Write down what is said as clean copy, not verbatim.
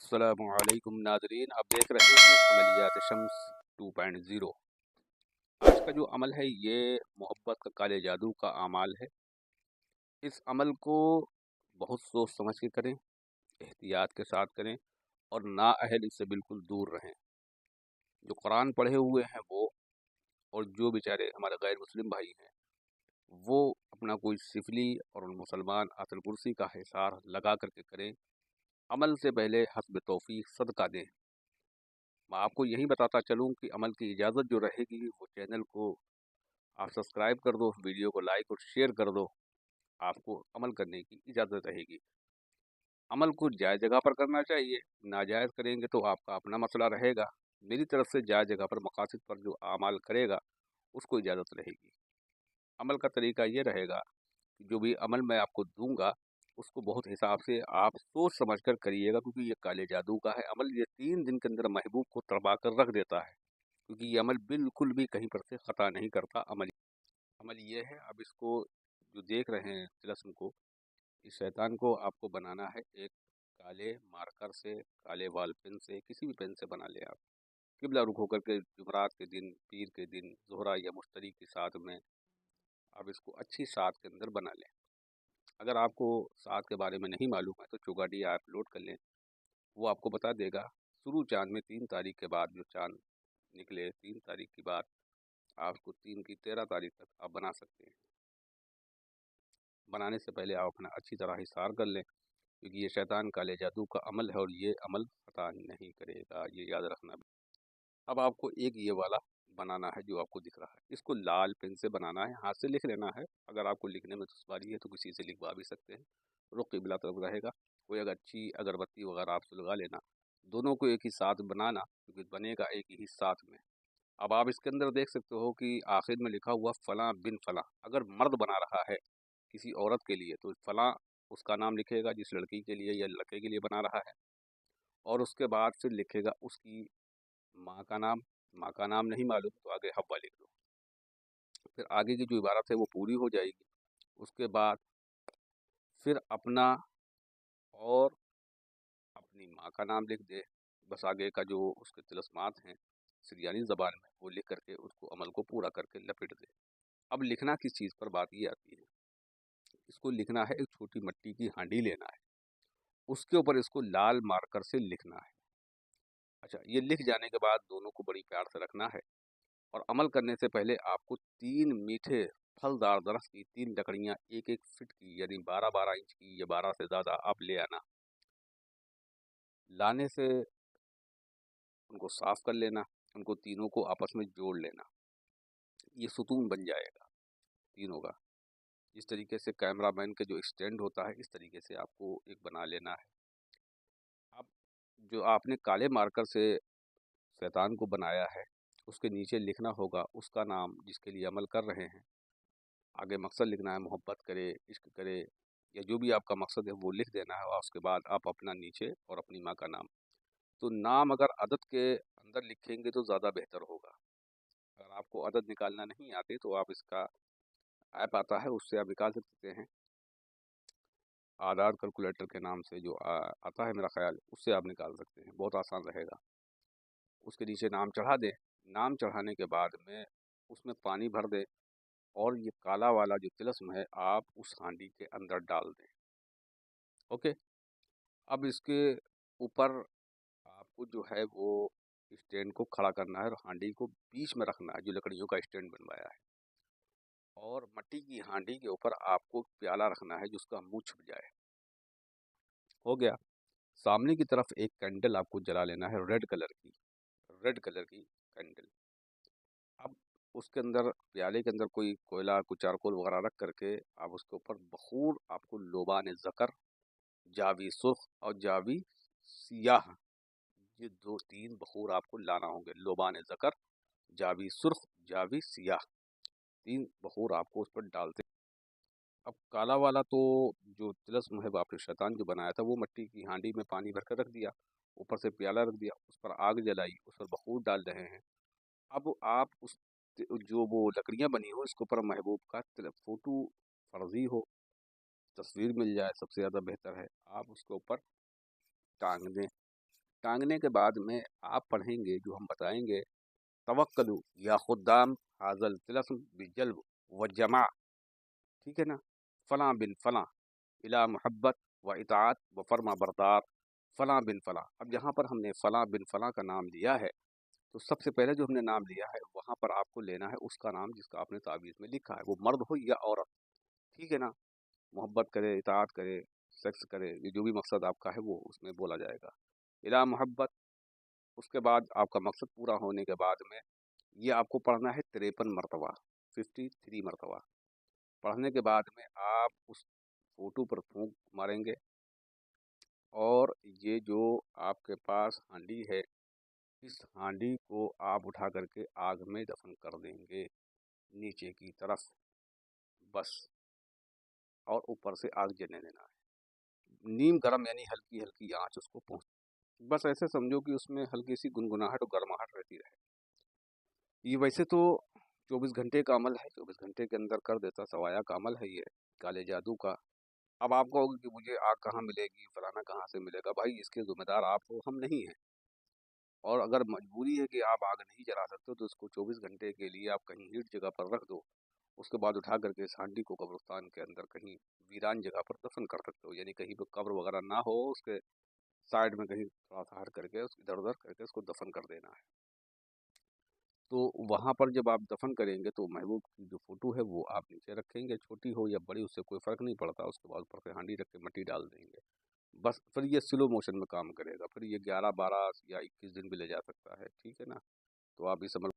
अस्सलामु अलैकुम नाज़रीन, आप देख रहे हैं अमलियात शम्स 2.0। आज का जो अमल है ये मोहब्बत का काले जादू का अमाल है। इस अमल को बहुत सोच समझ के करें, एहतियात के साथ करें और नाअहल इससे बिल्कुल दूर रहें। जो कुरान पढ़े हुए हैं वो और जो बेचारे हमारे गैर मुस्लिम भाई हैं वो अपना कोई सिफली और मुसलमान आयतुल कुर्सी का हिसार लगा करके करें। अमल से पहले हस्ब तौफीक सदका दें। मैं आपको यही बताता चलूँ कि अमल की इजाज़त जो रहेगी वो चैनल को आप सब्सक्राइब कर दो, वीडियो को लाइक और शेयर कर दो, आपको अमल करने की इजाज़त रहेगी। अमल को जायज़ जगह पर करना चाहिए, नाजायज़ करेंगे तो आपका अपना मसला रहेगा। मेरी तरफ से जायज़ जगह पर मकासद पर जो अमाल करेगा उसको इजाज़त रहेगी। अमल का तरीका ये रहेगा कि जो भी अमल मैं आपको दूंगा उसको बहुत हिसाब से आप सोच समझ कर करिएगा, क्योंकि ये काले जादू का है अमल। ये 3 दिन के अंदर महबूब को तड़पा कर रख देता है, क्योंकि ये अमल बिल्कुल भी कहीं पर से ख़ता नहीं करता। अमल अमल ये है, अब इसको जो देख रहे हैं तिलस्म को, इस शैतान को आपको बनाना है एक काले मार्कर से, काले वाल पेन से, किसी भी पेन से बना ले आप। किबला रुख होकर के जुमरात के दिन, पीर के दिन, ज़ोहरा या मुश्तरी की साथ में आप इसको अच्छी साथ के अंदर बना लें। अगर आपको साथ के बारे में नहीं मालूम है तो चौगाडी ऐप लोड कर लें, वो आपको बता देगा। शुरू चाँद में 3 तारीख के बाद जो चाँद निकले, 3 तारीख के बाद आप उसको 3 की 13 तारीख तक आप बना सकते हैं। बनाने से पहले आप अपना अच्छी तरह हिसार कर लें, क्योंकि ये शैतान काले जादू का अमल है और ये अमल ख़ता नहीं करेगा, ये याद रखना। अब आपको एक ये वाला बनाना है जो आपको दिख रहा है, इसको लाल पेन से बनाना है, हाथ से लिख लेना है। अगर आपको लिखने में दुश्वारी है तो किसी से लिखवा भी सकते हैं। रुख किबला तरफ रहेगा। कोई अगर अच्छी अगरबत्ती वगैरह आप सुलगा लेना, दोनों को एक ही साथ बनाना, क्योंकि बनेगा एक ही साथ में। अब आप इसके अंदर देख सकते हो कि आखिर में लिखा हुआ फ़लाँ बिन फ़लाँ। अगर मर्द बना रहा है किसी औरत के लिए तो फ़लाँ उसका नाम लिखेगा जिस लड़की के लिए या लड़के के लिए बना रहा है, और उसके बाद फिर लिखेगा उसकी माँ का नाम। माँ का नाम नहीं मालूम तो आगे हव्वा लिख दो। फिर आगे की जो इबारत है वो पूरी हो जाएगी। उसके बाद फिर अपना और अपनी माँ का नाम लिख दे। बस आगे का जो उसके तिलस्मात हैं सिरयानी ज़बान में वो लिख करके उसको अमल को पूरा करके लपेट दे। अब लिखना किस चीज़ पर बात ये आती है, इसको लिखना है, एक छोटी मिट्टी की हांडी लेना है, उसके ऊपर इसको लाल मार्कर से लिखना है। अच्छा, ये लिख जाने के बाद दोनों को बड़ी प्यार से रखना है, और अमल करने से पहले आपको 3 मीठे फलदार दरख्त की 3 लकड़ियाँ 1-1 फीट की, यानी 12-12 इंच की या 12 से ज़्यादा आप ले आना। लाने से उनको साफ़ कर लेना, उनको तीनों को आपस में जोड़ लेना। ये सुतून बन जाएगा तीनों का। इस तरीके से कैमरामैन का जो स्टैंड होता है इस तरीके से आपको एक बना लेना है। अब जो आपने काले मार्कर से शैतान को बनाया है उसके नीचे लिखना होगा उसका नाम जिसके लिए अमल कर रहे हैं। आगे मकसद लिखना है, मोहब्बत करे, इश्क करे, या जो भी आपका मकसद है वो लिख देना है, और उसके बाद आप अपना नीचे और अपनी माँ का नाम। तो नाम अगर अदद के अंदर लिखेंगे तो ज़्यादा बेहतर होगा। अगर आपको अदद निकालना नहीं आते तो आप इसका ऐप आता है उससे आप निकाल सकते हैं। आदाद कैलकुलेटर के नाम से जो आता है मेरा ख्याल, उससे आप निकाल सकते हैं, बहुत आसान रहेगा। उसके नीचे नाम चढ़ा दें। नाम चढ़ाने के बाद में उसमें पानी भर दें, और ये काला वाला जो तिलस्म है आप उस हांडी के अंदर डाल दें। ओके। अब इसके ऊपर आपको जो है वो स्टैंड को खड़ा करना है और हांडी को बीच में रखना है जो लकड़ियों का स्टैंड बनवाया है, और मिट्टी की हांडी के ऊपर आपको प्याला रखना है जिसका मुंह छुप जाए। हो गया। सामने की तरफ एक कैंडल आपको जला लेना है, रेड कलर की कैंडल। अब उसके अंदर, प्याले के अंदर कोई कोयला, कोई चारकोल वगैरह रख करके आप उसके ऊपर बखूर आपको लोबान ज़कर, जावी सुर्ख और जावी सियाह, ये 2-3 बखूर आपको लाना होंगे। लोबान ज़कर, जावी सुर्ख, जावी सियाह, 3 बखूर आपको उस पर डालते। अब काला वाला तो जो तिलस्म है आपने शैतान जो बनाया था वो मिट्टी की हांडी में पानी भर कर रख दिया, ऊपर से प्याला रख दिया, उस पर आग जलाई, उस पर बखूर डाल रहे हैं। अब आप उस जो वो लकड़ियाँ बनी हो इसके ऊपर महबूब का फ़ोटो फर्जी हो, तस्वीर मिल जाए सबसे ज़्यादा बेहतर है, आप उसके ऊपर टांग दें। टांगने के बाद में आप पढ़ेंगे, जो हम बताएंगे, तवक्कलु या खुद्दाम हाजल तिलस्म बिजल्ब व जमा, ठीक है ना, फलां बिन फलां इला मोहब्बत व इताअत व फर्मा बरदार, फलां बिन फलां। अब यहाँ पर हमने फलां बिन फलां का नाम लिया है, तो सबसे पहले जो हमने नाम लिया है वहाँ पर आपको लेना है उसका नाम जिसका आपने तावीज़ में लिखा है, वो मर्द हो या औरत, ठीक है ना। मोहब्बत करे, इताअत करे, सेक्स करे, ये जो भी मकसद आपका है वो उसमें बोला जाएगा। इला मोहब्बत, उसके बाद आपका मकसद पूरा होने के बाद में ये आपको पढ़ना है 53 मरतबा, 53 मरतबा। पढ़ने के बाद में आप उस फोटो पर फूंक मारेंगे, और ये जो आपके पास हांडी है, इस हांडी को आप उठा करके आग में दफन कर देंगे नीचे की तरफ, बस। और ऊपर से आग जलने देना है, नीम गरम यानी हल्की हल्की आंच उसको पहुंच, बस ऐसे समझो कि उसमें हल्की सी गुनगुनाहट और गर्माहट रहती रहे। ये वैसे तो 24 घंटे का अमल है, 24 घंटे के अंदर कर देता सवाया का अमल है ये, काले जादू का। अब आप कहोगे कि मुझे आग कहाँ मिलेगी, फलाना कहाँ से मिलेगा, भाई इसके जिम्मेदार आप हो, हम नहीं हैं। और अगर मजबूरी है कि आप आग नहीं जला सकते हो तो इसको 24 घंटे के लिए आप कहीं हीट जगह पर रख दो, उसके बाद उठा करके इस हांडी को कब्रिस्तान के अंदर कहीं वीरान जगह पर दफन कर सकते हो, यानी कहीं पर कब्र वगैरह ना हो, उसके साइड में कहीं थोड़ा सा हट करके इधर उधर करके उसको दफन कर देना है। तो वहाँ पर जब आप दफन करेंगे तो महबूब की जो फ़ोटो है वो आप नीचे रखेंगे, छोटी हो या बड़ी उससे कोई फ़र्क नहीं पड़ता। उसके बाद ऊपर से हांडी रख के मिट्टी डाल देंगे, बस। फिर ये स्लो मोशन में काम करेगा, फिर ये 11, 12 या 21 दिन भी ले जा सकता है, ठीक है ना। तो आप इस अमल